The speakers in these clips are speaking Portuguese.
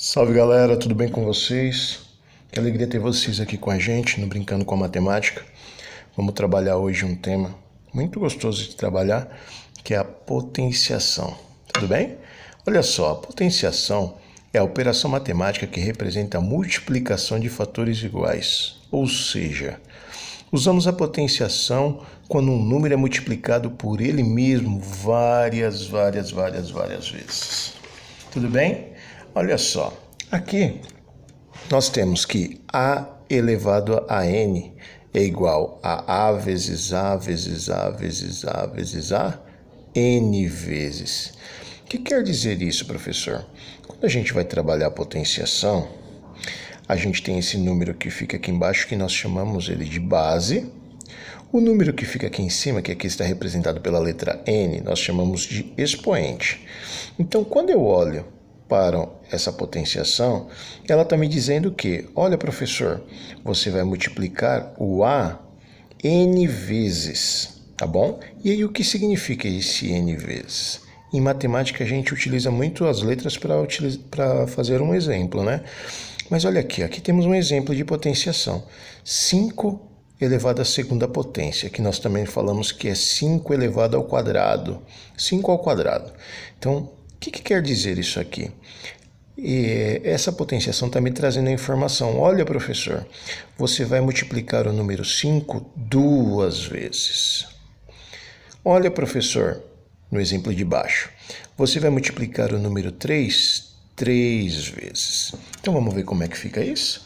Salve galera, tudo bem com vocês? Que alegria ter vocês aqui com a gente no Brincando com a Matemática. Vamos trabalhar hoje um tema muito gostoso de trabalhar, que é a potenciação. Tudo bem? Olha só, a potenciação é a operação matemática que representa a multiplicação de fatores iguais, ou seja, usamos a potenciação quando um número é multiplicado por ele mesmo várias vezes. Tudo bem? Olha só, aqui nós temos que a elevado a n é igual a vezes a vezes a vezes a vezes a n vezes. O que quer dizer isso, professor? Quando a gente vai trabalhar a potenciação, a gente tem esse número que fica aqui embaixo, que nós chamamos ele de base. O número que fica aqui em cima, que aqui está representado pela letra n, nós chamamos de expoente. Então, quando eu olho para essa potenciação, ela está me dizendo que, olha professor, você vai multiplicar o a n vezes, tá bom? E aí o que significa esse n vezes? Em matemática a gente utiliza muito as letras para fazer um exemplo, né? Mas olha aqui temos um exemplo de potenciação. 5 elevado à segunda potência, que nós também falamos que é 5 elevado ao quadrado. 5 ao quadrado. Então, o que quer dizer isso aqui? Essa potenciação está me trazendo a informação. Olha, professor, você vai multiplicar o número 5 duas vezes. Olha, professor, no exemplo de baixo, você vai multiplicar o número 3 três vezes. Então, vamos ver como é que fica isso?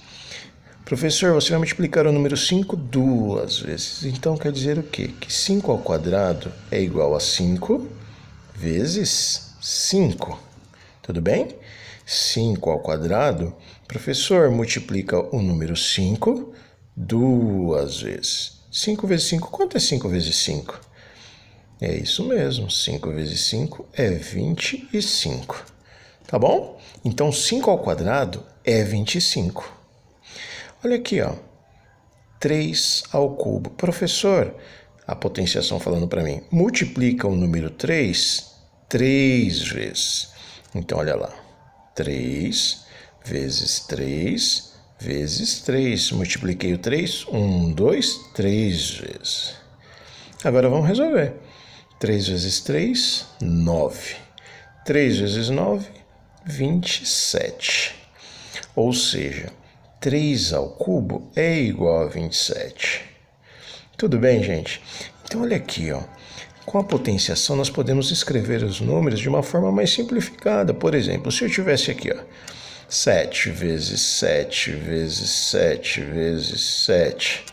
Professor, você vai multiplicar o número 5 duas vezes. Então, quer dizer o quê? Que 5 ao quadrado é igual a 5 vezes 5. Tudo bem? 5 ao quadrado, professor, multiplica o número 5 duas vezes. 5 vezes 5, quanto é 5 vezes 5? É isso mesmo, 5 vezes 5 é 25. Tá bom? Então, 5 ao quadrado é 25. Olha aqui, ó. 3 ao cubo. Professor, a potenciação falando para mim, multiplica o número 3 três vezes. Então, olha lá. 3 vezes 3 vezes 3. Multipliquei o 3. 1, 2, 3 vezes. Agora vamos resolver. 3 vezes 3, 9. 3 vezes 9, 27. Ou seja, 3 ao cubo é igual a 27. Tudo bem, gente? Então, olha aqui, ó. Com a potenciação, nós podemos escrever os números de uma forma mais simplificada. Por exemplo, se eu tivesse aqui, ó, 7 vezes 7 vezes 7 vezes 7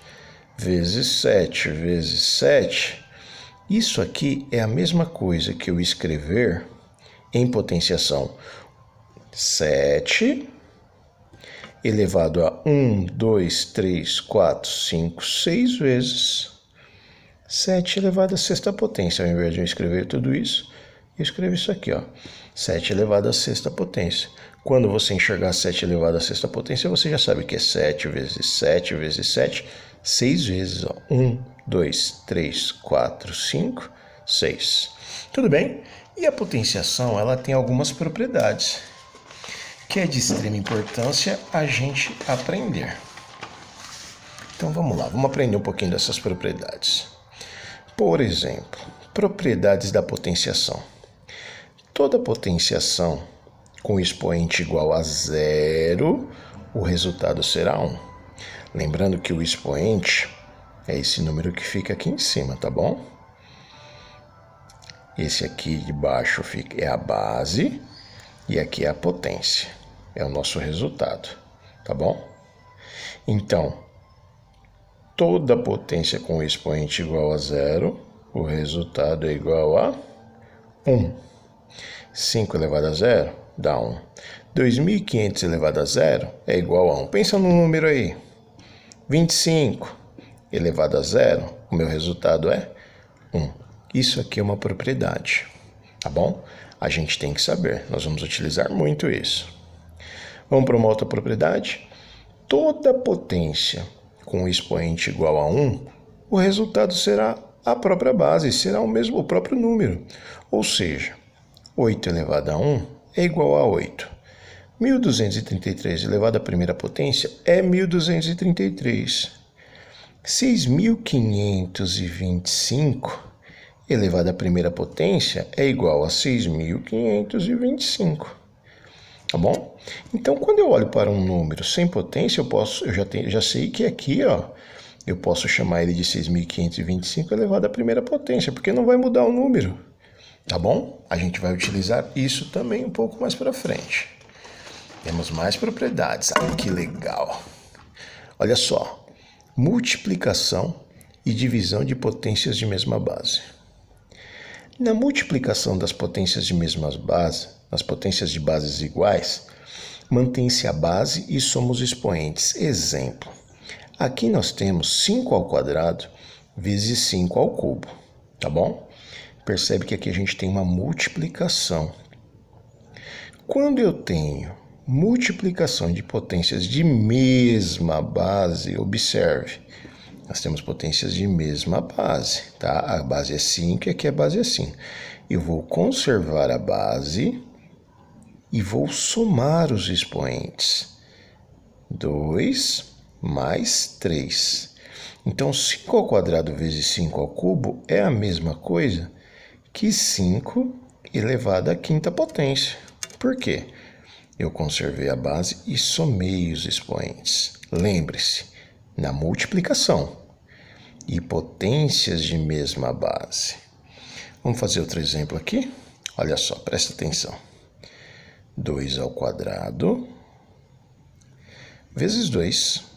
vezes 7 vezes 7, isso aqui é a mesma coisa que eu escrever em potenciação 7 elevado a 1, 2, 3, 4, 5, 6 vezes 7 elevado à sexta potência. Ao invés de eu escrever tudo isso, eu escrevo isso aqui, ó. 7 elevado à sexta potência. Quando você enxergar 7 elevado à sexta potência, você já sabe que é 7 vezes 7 vezes 7, 6 vezes, ó. 1, 2, 3, 4, 5, 6. Tudo bem? E a potenciação, ela tem algumas propriedades que é de extrema importância a gente aprender. Então vamos lá, vamos aprender um pouquinho dessas propriedades. Por exemplo, propriedades da potenciação. Toda potenciação com expoente igual a zero, o resultado será 1. Lembrando que o expoente é esse número que fica aqui em cima, tá bom? Esse aqui de baixo é a base e aqui é a potência. É o nosso resultado, tá bom? Então, toda potência com expoente igual a zero, o resultado é igual a 1. 5 elevado a zero dá 1. 2.500 elevado a zero é igual a 1. Pensa no número aí. 25 elevado a zero, o meu resultado é 1. Isso aqui é uma propriedade, tá bom? A gente tem que saber, nós vamos utilizar muito isso. Vamos para uma outra propriedade? Toda potência com expoente igual a 1, o resultado será a própria base, será o próprio número. Ou seja, 8 elevado a 1 é igual a 8. 1.233 elevado à primeira potência é 1.233. 6.525 elevado à primeira potência é igual a 6.525. Tá bom? Então, quando eu olho para um número sem potência, já sei que aqui, ó, eu posso chamar ele de 6.525 elevado à primeira potência, porque não vai mudar o número. Tá bom? A gente vai utilizar isso também um pouco mais para frente. Temos mais propriedades. Ah, que legal! Olha só. Multiplicação e divisão de potências de mesma base. Na multiplicação das potências de mesmas bases, nas potências de bases iguais, mantém-se a base e somos expoentes. Exemplo. Aqui nós temos 5 ao quadrado vezes 5 ao cubo. Tá bom? Percebe que aqui a gente tem uma multiplicação. Quando eu tenho multiplicação de potências de mesma base, observe, nós temos potências de mesma base, tá? A base é 5 e aqui a base é 5. Eu vou conservar a base e vou somar os expoentes. 2 mais 3. Então, 5 ao quadrado vezes 5 ao cubo é a mesma coisa que 5 elevado à quinta potência. Por quê? Eu conservei a base e somei os expoentes. Lembre-se, na multiplicação e potências de mesma base. Vamos fazer outro exemplo aqui? Olha só, presta atenção. 2 ao quadrado vezes 2.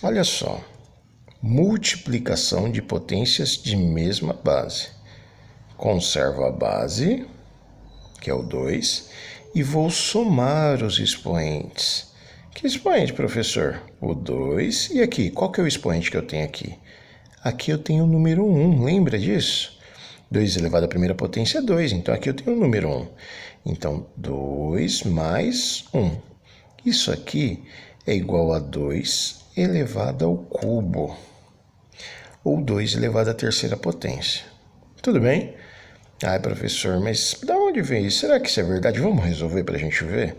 Olha só, multiplicação de potências de mesma base. Conservo a base, que é o 2, e vou somar os expoentes. Que expoente, professor? O 2. E aqui, qual que é o expoente que eu tenho aqui? Aqui eu tenho o número 1, lembra disso? 2 elevado à primeira potência é 2, então aqui eu tenho o número 1. Então, 2 mais 1. Isso aqui é igual a 2 elevado ao cubo, ou 2 elevado à terceira potência. Tudo bem? Ai, professor, mas da onde vem isso? Será que isso é verdade? Vamos resolver para a gente ver?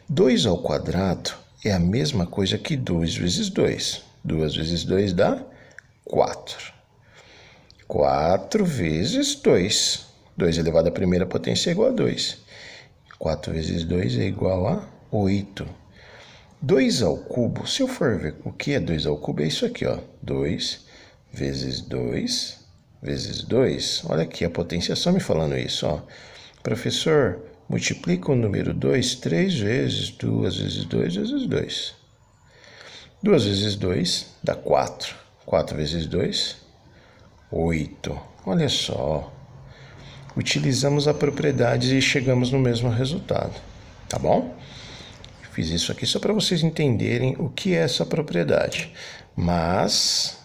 2 ao quadrado é a mesma coisa que 2 vezes 2. 2 vezes 2 dá 4. 4 vezes 2. 2 elevado à primeira potência é igual a 2. 4 vezes 2 é igual a 8. 2 ao cubo, se eu for ver o que é 2 ao cubo, é isso aqui, ó. 2 vezes 2 vezes 2. Olha aqui, a potência só me falando isso, ó. Professor, multiplica o número 2 3 vezes. 2 vezes 2 vezes 2. 2 vezes 2 dá 4. 4 vezes 2, 8. Olha só. Utilizamos a propriedade e chegamos no mesmo resultado. Tá bom? Fiz isso aqui só para vocês entenderem o que é essa propriedade. Mas,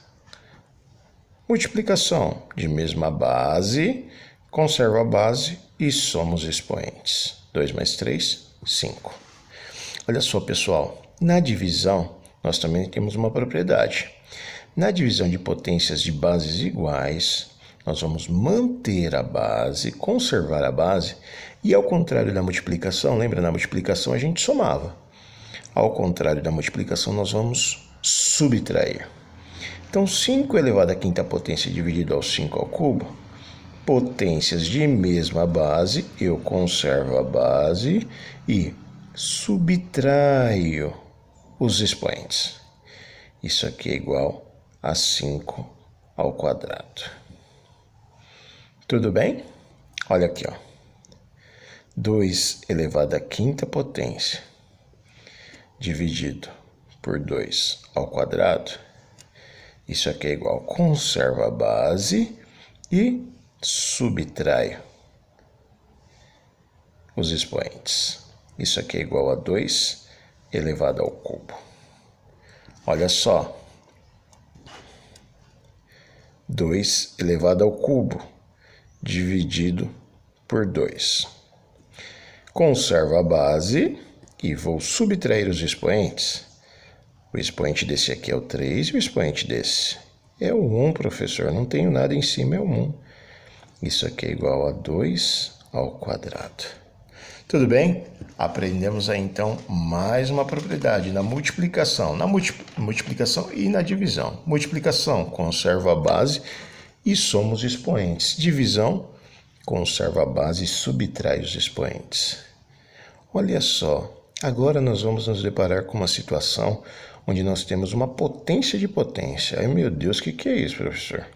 multiplicação de mesma base, conservo a base e somos expoentes. 2 mais 3, 5. Olha só, pessoal, na divisão nós também temos uma propriedade. Na divisão de potências de bases iguais, nós vamos manter a base, conservar a base, e ao contrário da multiplicação, lembra, na multiplicação a gente somava. Ao contrário da multiplicação, nós vamos subtrair. Então, 5 elevado à quinta potência dividido ao 5 ao cubo, potências de mesma base, eu conservo a base e subtraio os expoentes. Isso aqui é igual a 5 ao quadrado. Tudo bem? Olha aqui, ó. 2 elevado à quinta potência dividido por 2 ao quadrado. Isso aqui é igual, conservo a base e subtraio os expoentes. Isso aqui é igual a 2 elevado ao cubo. Olha só. 2 elevado ao cubo dividido por 2. Conservo a base e vou subtrair os expoentes. O expoente desse aqui é o 3 e o expoente desse é o 1, professor. Não tenho nada em cima, é o 1. Isso aqui é igual a 2 ao quadrado. Tudo bem? Aprendemos aí então mais uma propriedade na multiplicação, multiplicação e na divisão. Multiplicação, conserva a base e soma os expoentes. Divisão, conserva a base e subtrai os expoentes. Olha só, agora nós vamos nos deparar com uma situação onde nós temos uma potência de potência. Ai meu Deus, o que é isso, professor?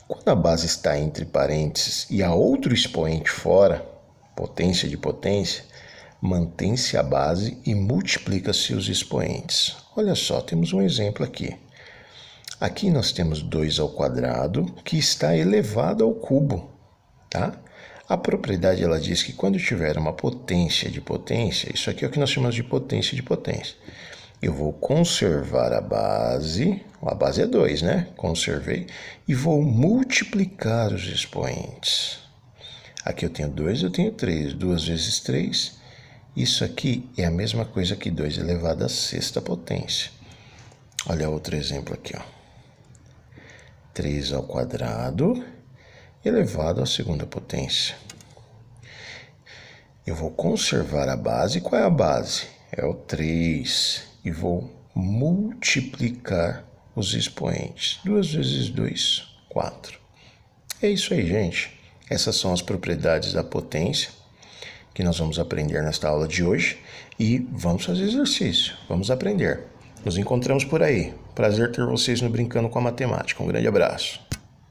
Quando a base está entre parênteses e há outro expoente fora, potência de potência, mantém-se a base e multiplica-se os expoentes. Olha só, temos um exemplo aqui. Aqui nós temos 2 ao quadrado, que está elevado ao cubo, tá? A propriedade, ela diz que quando tiver uma potência de potência, isso aqui é o que nós chamamos de potência, eu vou conservar a base é 2, né? Conservei, e vou multiplicar os expoentes. Aqui eu tenho 2, eu tenho 3. 2 vezes 3, isso aqui é a mesma coisa que 2 elevado à sexta potência. Olha outro exemplo aqui, ó. 3 ao quadrado elevado à segunda potência. Eu vou conservar a base. Qual é a base? É o 3. E vou multiplicar os expoentes. 2 vezes 2, 4. É isso aí, gente. Essas são as propriedades da potência que nós vamos aprender nesta aula de hoje. E vamos fazer exercício. Vamos aprender. Nos encontramos por aí. Prazer ter vocês no Brincando com a Matemática. Um grande abraço.